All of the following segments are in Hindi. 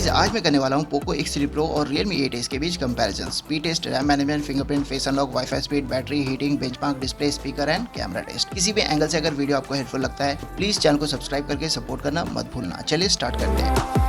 गाइस आज मैं करने वाला हूँ पोको X3 Pro और Realme 8s के बीच comparison, speed test, RAM management, fingerprint, face unlock, WiFi speed, battery, heating, benchmark, display, speaker and camera test. किसी भी एंगल से अगर वीडियो आपको हेल्पफुल लगता है तो प्लीज चैनल को सब्सक्राइब करके सपोर्ट करना मत भूलना। चलिए स्टार्ट करते हैं।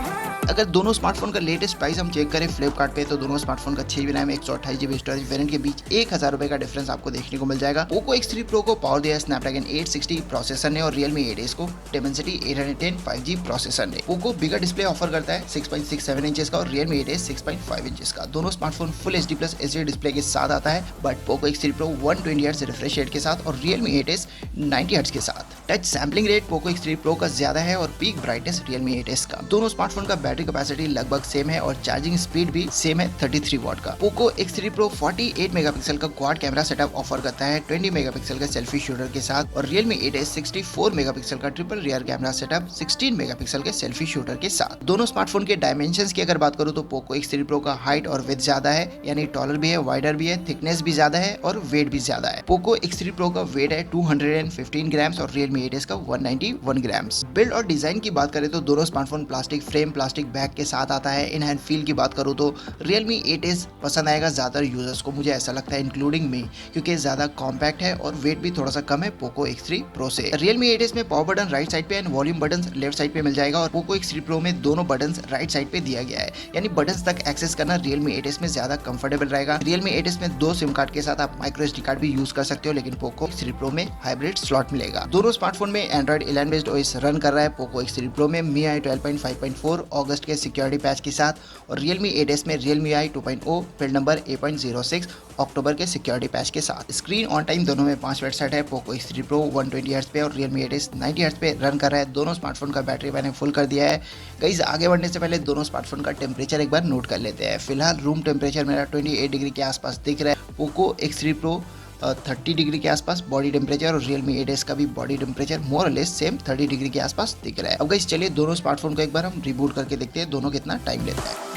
अगर दोनों स्मार्टफोन का लेटेस्ट प्राइस हम चेक करें फ्लिपकार्ट पे तो दोनों स्मार्टफोन का 6GB RAM 128GB storage variant के बीच 1000 रुपए का डिफरेंस आपको देखने को मिल जाएगा। पोको X3 Pro को पावर दिया है स्नैपड्रैगन 860 प्रोसेसर ने और Realme 8s को Dimensity 810 5G प्रोसेसर ने। पोको बिगर डिस्प्ले ऑफर करता है 6.67 इंचेस का और Realme 8s 6.5 इंचेस का। दोनों smartphone full HD plus HD display के साथ आता है, but Poco X3 Pro 120 Hz refresh rate के साथ और Realme 8s 90 Hz के साथ। Touch sampling rate Poco X3 Pro का ज्यादा है और पीक ब्राइटनेस Realme 8s का। दोनों स्मार्टफोन का बैटरी कैपेसिटी लगभग सेम है और चार्जिंग स्पीड भी सेम है 33 वॉट का। पोको X3 Pro 48 मेगापिक्सल का क्वाड कैमरा सेटअप ऑफर करता है 20 मेगापिक्सल का सेल्फी शूटर के साथ और Realme 8s 64 मेगापिक्सल का triple rear camera setup 16 megapixel के सेल्फी शूटर के साथ। दोनों स्मार्टफोन के डायमेंशंस की अगर बात करूं तो पोको X3 Pro का हाइट और विड्थ ज्यादा है, यानी टॉलर भी है, वाइडर भी है, थिकनेस भी ज्यादा है और वेट भी ज्यादा है। पोको X3 Pro का वेट है 215 ग्राम्स और Realme 8s का 191 ग्राम्स। बिल्ड और डिजाइन की बात करें तो दोनों smartphone plastic frame, plastic bag के साथ आता है। इन हैंड फील की बात करूं तो Realme 8s पसंद आएगा ज्यादातर यूजर्स को, मुझे ऐसा लगता है इंक्लूडिंग मी, क्योंकि ज्यादा कॉम्पैक्ट है और वेट भी थोड़ा सा कम है पोको X3 Pro से। Realme 8s में पावर बटन राइट साइड पे and volume button left side पे मिल जाएगा और पोको X3 Pro में दोनों बटन राइट साइड पे दिया गया है, यानी बटन तक एक्सेस करना Realme 8s में ज्यादा कंफर्टेबल रहेगा। Realme 8s में 2 सिम कार्ड के साथ आप माइक्रो SD कार्ड भी यूज कर सकते हो, लेकिन पोको X3 Pro में हाइब्रिड स्लॉट मिलेगा। दोनों स्मार्टफोन में Android 11 बेस्ड OS रन कर रहा है। पोको X3 Pro में MIUI 12.5.4 अगस्त के सिक्योरिटी पैच के साथ और Realme 8s में Realme 2.0 बिल्ड नंबर 8.06 अक्टूबर के सिक्योरिटी पैच के साथ। स्क्रीन ऑन टाइम दोनों में 5 मिनट सेट है। पोको X3 Pro 120 Hz पे और Realme 8s 90 Hz पे रन कर रहा है। दोनों स्मार्टफोन का बैटरी मैंने फुल कर दिया है। गाइस आगे बढ़ने से पहले दोनों स्मार्टफोन का टेम्परेचर एक बार नोट कर लेते हैं। फिलहाल रूम टेम्परेचर मेरा 28 डिग्री के आसपास दिख रहा है। पोको X3 Pro 30 डिग्री के आसपास बॉडी टेम्परेचर और Realme 8s का भी बॉडी टेम्परेचर मोर और लेस सेम 30 डिग्री के आसपास दिख रहा है। अब गाइस चलिए दोनों स्मार्टफोन को एक बार हम रिबूट करके देखते हैं दोनों कितना टाइम लेता है।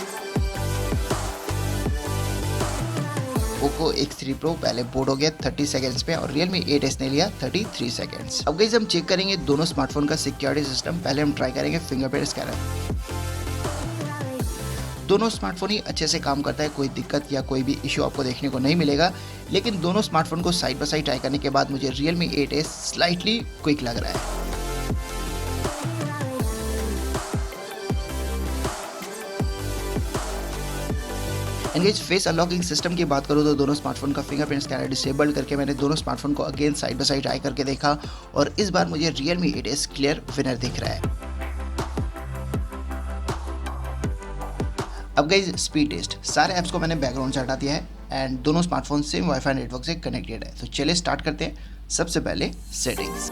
पोको X3 Pro पहले बोर्ड हो गया 30 सेकंड्स पे और Realme 8s ने लिया 33 सेकंड्स। अब गाइस हम चेक करेंगे दोनों स्मार्टफोन का सिक्योरिटी सिस्टम। पहले हम ट्राई करेंगे फिंगरप्रिंट स्कैनर। दोनों स्मार्टफोन ही अच्छे से काम करता है, कोई दिक्कत या कोई भी इश्यू आपको देखने को नहीं मिलेगा, लेकिन दोनों स्मार्टफोन को साइड बाय साइड ट्राई करने के बाद मुझे Realme 8s स्लाइटली क्विक लग रहा है। एंगेज फेस अनलॉकिंग सिस्टम की बात करूं तो दोनों स्मार्टफोन का फिंगरप्रिंट स्कैनर डिसेबल करके मैंने दोनों स्मार्टफोन को again side by side try करके देखा और इस बार मुझे Realme 8s क्लियर विनर दिख रहा है। अब गाइस स्पीड टेस्ट, सारे ऐप्स को मैंने बैकग्राउंड से हटा दिया है एंड दोनों स्मार्टफोन सेम वाईफाई नेटवर्क से कनेक्टेड है। तो चलिए स्टार्ट करते हैं। सबसे पहले सेटिंग्स।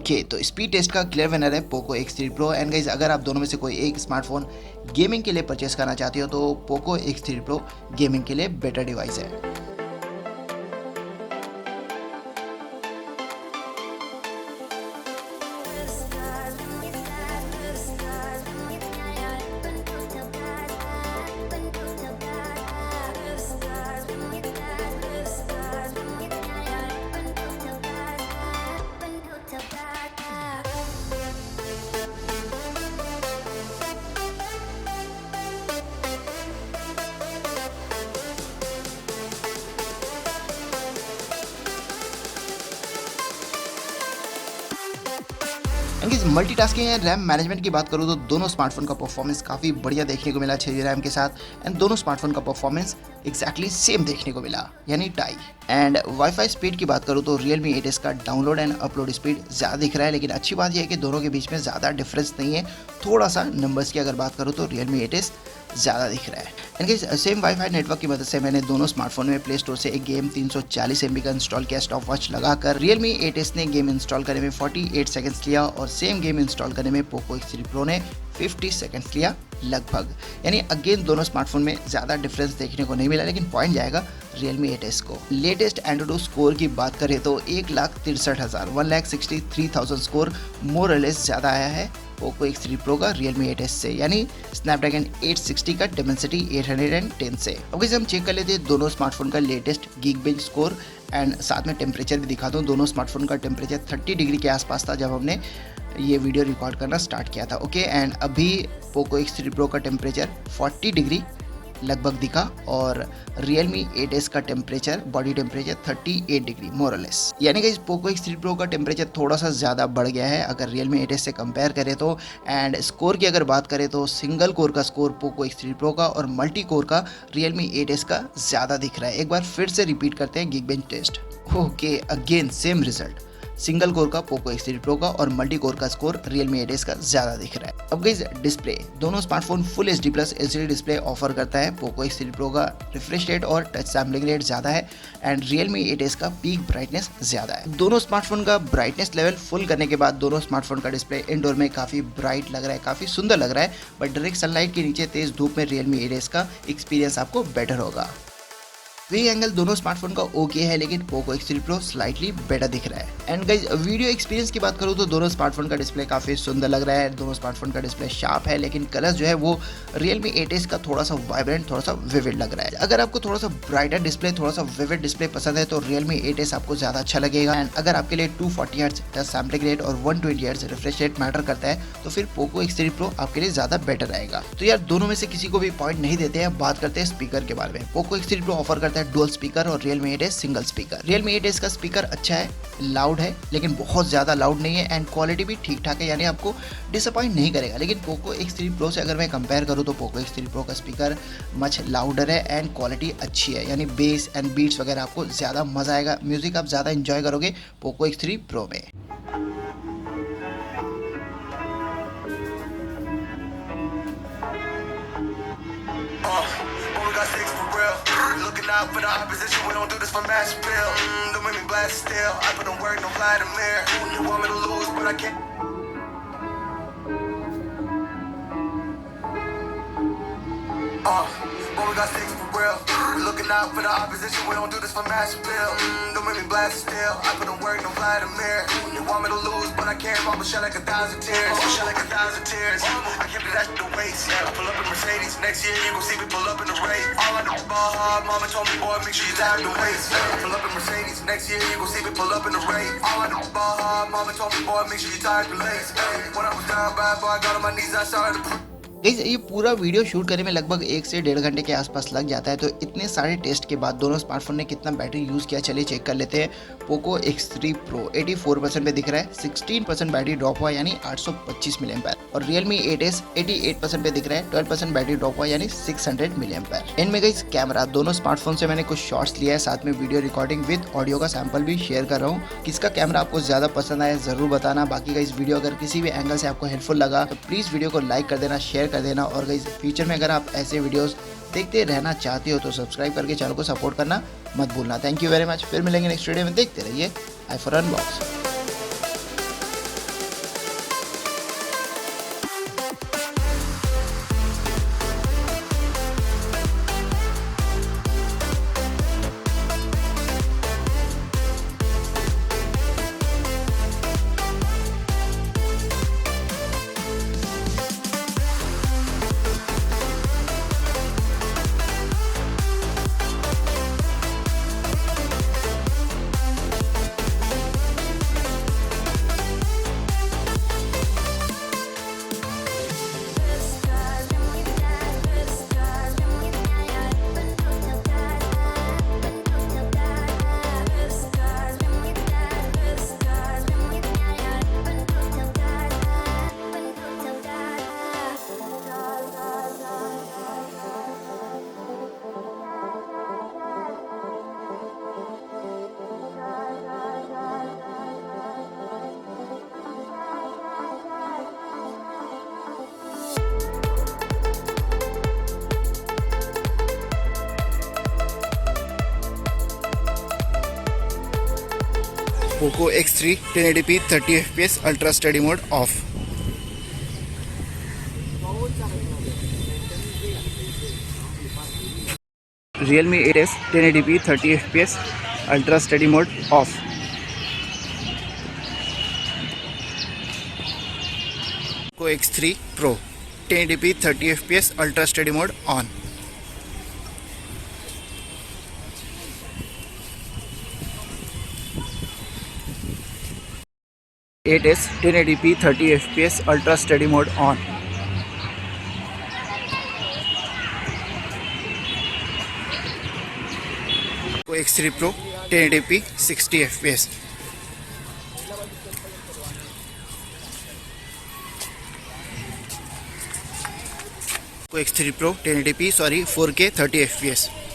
ओके, तो स्पीड टेस्ट का क्लियर विनर है Poco X3 Pro। And guys अगर आप दोनों में से कोई एक स्मार्टफोन गेमिंग के लिए परचेस करना चाहते हो तो पोको X3 Pro गेमिंग के लिए बेटर डिवाइस है। मल्टीटास्किंग एंड रैम मैनेजमेंट की बात करूँ तो दोनों स्मार्टफोन का परफॉर्मेंस काफ़ी बढ़िया देखने को मिला 6 रैम के साथ। एंड दोनों स्मार्टफोन का परफॉर्मेंस एक्जैक्टली सेम देखने को मिला, यानी टाई। एंड वाईफाई स्पीड की बात करूँ तो Realme 8s का डाउनलोड एंड अपलोड स्पीड ज़्यादा दिख रहा है, लेकिन अच्छी बात यह है कि दोनों के बीच में ज़्यादा डिफरेंस नहीं है। थोड़ा सा नंबर्स की अगर बात करूँ तो Realme 8s ज़्यादा दिख रहा है। इनके सेम वाईफाई नेटवर्क की मदद से मैंने दोनों स्मार्टफोन में प्ले स्टोर से एक गेम 340 MB का इंस्टॉल किया स्टॉप वॉच लगाकर। Realme 8s ने गेम इंस्टॉल करने में 48 सेकंड्स लिया और सेम गेम इंस्टॉल करने में पोको X3 Pro ने 50 सेकंड्स लिया लगभग। यानी अगेन दोनों स्मार्टफोन में ज़्यादा डिफरेंस देखने को नहीं मिला, लेकिन पॉइंट जाएगा Realme 8s को। लेटेस्ट एंड्रॉइड स्कोर की बात करें तो 1,63,000 स्कोर मोर और लेस ज़्यादा आया है पोको X3 Pro का Realme 8s से, यानी स्नैपड्रैगन 860 का डिमेंसिटी 810 से। अब हम चेक कर लेते हैं दोनों स्मार्टफोन का लेटेस्ट गीकबेंच स्कोर एंड साथ में टेम्परेचर भी दिखाता हूँ। दोनों स्मार्टफोन का टेम्परेचर 30 डिग्री के आसपास था जब हमने ये वीडियो रिकॉर्ड करना स्टार्ट किया था। ओके, एंड अभी पोको X3 Pro का टेम्परेचर 40 डिग्री लगभग दिखा और Realme 8s का टेम्परेचर बॉडी टेम्परेचर 38 डिग्री मोर और लेस। यानी कि इस पोको X3 Pro का टेम्परेचर थोड़ा सा ज़्यादा बढ़ गया है अगर Realme 8s से कंपेयर करें तो। एंड स्कोर की अगर बात करें तो सिंगल कोर का स्कोर पोको X3 Pro का और मल्टी कोर का Realme 8s का ज़्यादा दिख रहा है। एक बार फिर से रिपीट करते हैं Geekbench test. Okay, again same result, single core का पोको X3 Pro का और मल्टी कोर का स्कोर Realme 8s का ज़्यादा दिख रहा है। अब गाइस डिस्प्ले, दोनों smartphone full HD plus LCD display offer करता है। पोको X3 Pro का रिफ्रेश रेट और टच सैम्पलिंग रेट ज़्यादा है एंड Realme 8s का पीक ब्राइटनेस ज़्यादा है। दोनों स्मार्टफोन का ब्राइटनेस लेवल फुल करने के बाद दोनों स्मार्टफोन का डिस्प्ले इंडोर में काफ़ी ब्राइट लग रहा है, काफ़ी सुंदर लग रहा है, बट डायरेक्ट सनलाइट के नीचे तेज धूप में Realme 8s का एक्सपीरियंस आपको बेटर होगा। व्यू एंगल दोनों स्मार्टफोन का ओके है, लेकिन Poco X3 Pro slightly better दिख रहा है। एंड गाइज वीडियो एक्सपीरियंस की बात करूँ तो दोनों स्मार्टफोन का डिस्प्ले काफ़ी सुंदर लग रहा है। दोनों स्मार्टफोन का डिस्प्ले शार्प है, लेकिन कलर जो है वो Realme 8s का थोड़ा सा वाइब्रेंट, थोड़ा सा विविड लग रहा है। अगर आपको थोड़ा सा ब्राइटर डिस्प्ले, थोड़ा सा विविड डिस्प्ले पसंद है तो Realme 8s आपको ज़्यादा अच्छा लगेगा। एंड अगर आपके लिए 240 हर्ट्ज टच सैम्पलिंग रेट और 120 हर्ट्ज रिफ्रेश रेट मैटर करता है तो फिर पोको X3 Pro आपके लिए ज़्यादा बेटर रहेगा। तो यार दोनों में से किसी को भी पॉइंट नहीं देते हैं। बात करते हैं स्पीकर के बारे में। पोको X3 Pro ऑफर करता है डुअल स्पीकर और Realme 8s single speaker. Realme 8s का स्पीकर अच्छा है, लाउड है, लेकिन बहुत ज़्यादा लाउड नहीं है एंड क्वालिटी भी ठीक ठाक है, यानी आपको डिसअपॉइंट नहीं करेगा। लेकिन पोको X3 Pro से अगर मैं कंपेयर करूँ तो पोको X3 Pro का स्पीकर मच लाउडर है एंड क्वालिटी अच्छी है, यानी बेस एंड बीट्स वगैरह आपको ज़्यादा मज़ा आएगा, म्यूजिक आप ज़्यादा इंजॉय करोगे पोको X3 Pro में। Out for the opposition, we don't do this for mass appeal. Don't make me blast still. I put in work, don't lie to mirror. You want me to lose, but I can't. But we got sticks for real. Looking out for the opposition, we don't do this for mass appeal. Don't make me blast still. I put in work, don't lie to mirror. You want me to lose, but I can't. I'ma shed like 1,000 tears. Shed like 1,000 tears. I kept that shit to waste. I pull up in Mercedes. Next year you gon' see me pull up in the race. All I know is ball hard. Mama told me, boy, make sure you tie the waist. I pull up in Mercedes. Next year you gon' see me pull up in the race. All I know is ball hard. Mama told me, boy, make sure you tie the lace. When I was down bad, boy, I got on my knees. I started to. ये पूरा वीडियो शूट करने में लगभग 1 से 1.5 घंटे के आसपास लग जाता है। तो इतने सारे टेस्ट के बाद दोनों स्मार्टफोन ने कितना बैटरी यूज़ किया चलिए चेक कर लेते हैं। पोको X3 Pro 84% पे दिख रहा है, 16% बैटरी ड्रॉप हुआ यानी 825 mAh और Realme 8s 88% पे दिख रहा है, 12% बैटरी ड्रॉप हुआ यानी 600 mAh। इनमें गाइस कैमरा, दोनों स्मार्टफोन से मैंने कुछ शॉट्स लिया है, साथ में वीडियो रिकॉर्डिंग विद ऑडियो का सैंपल भी शेयर कर रहा हूँ। किसका कैमरा आपको ज़्यादा पसंद आया ज़रूर बताना। बाकी गाइस वीडियो अगर किसी भी एंगल से आपको हेल्पफुल लगा तो प्लीज़ वीडियो को लाइक कर देना, शेयर कर देना और गाइस फ्यूचर में अगर आप ऐसे वीडियोस देखते रहना चाहते हो तो सब्सक्राइब करके चैनल को सपोर्ट करना मत भूलना। Thank you very much. फिर मिलेंगे नेक्स्ट वीडियो में। देखते रहिए I for unbox. POCO X3 1080p 30 fps ultra steady mode off. Realme 8s 1080p 30 fps ultra steady mode off. POCO X3 Pro 1080p 30 fps ultra steady mode on. Realme 8s 1080p 30 fps ultra steady mode on. POCO X3 Pro 1080p 60 fps. POCO X3 Pro 1080p 4K 30 fps.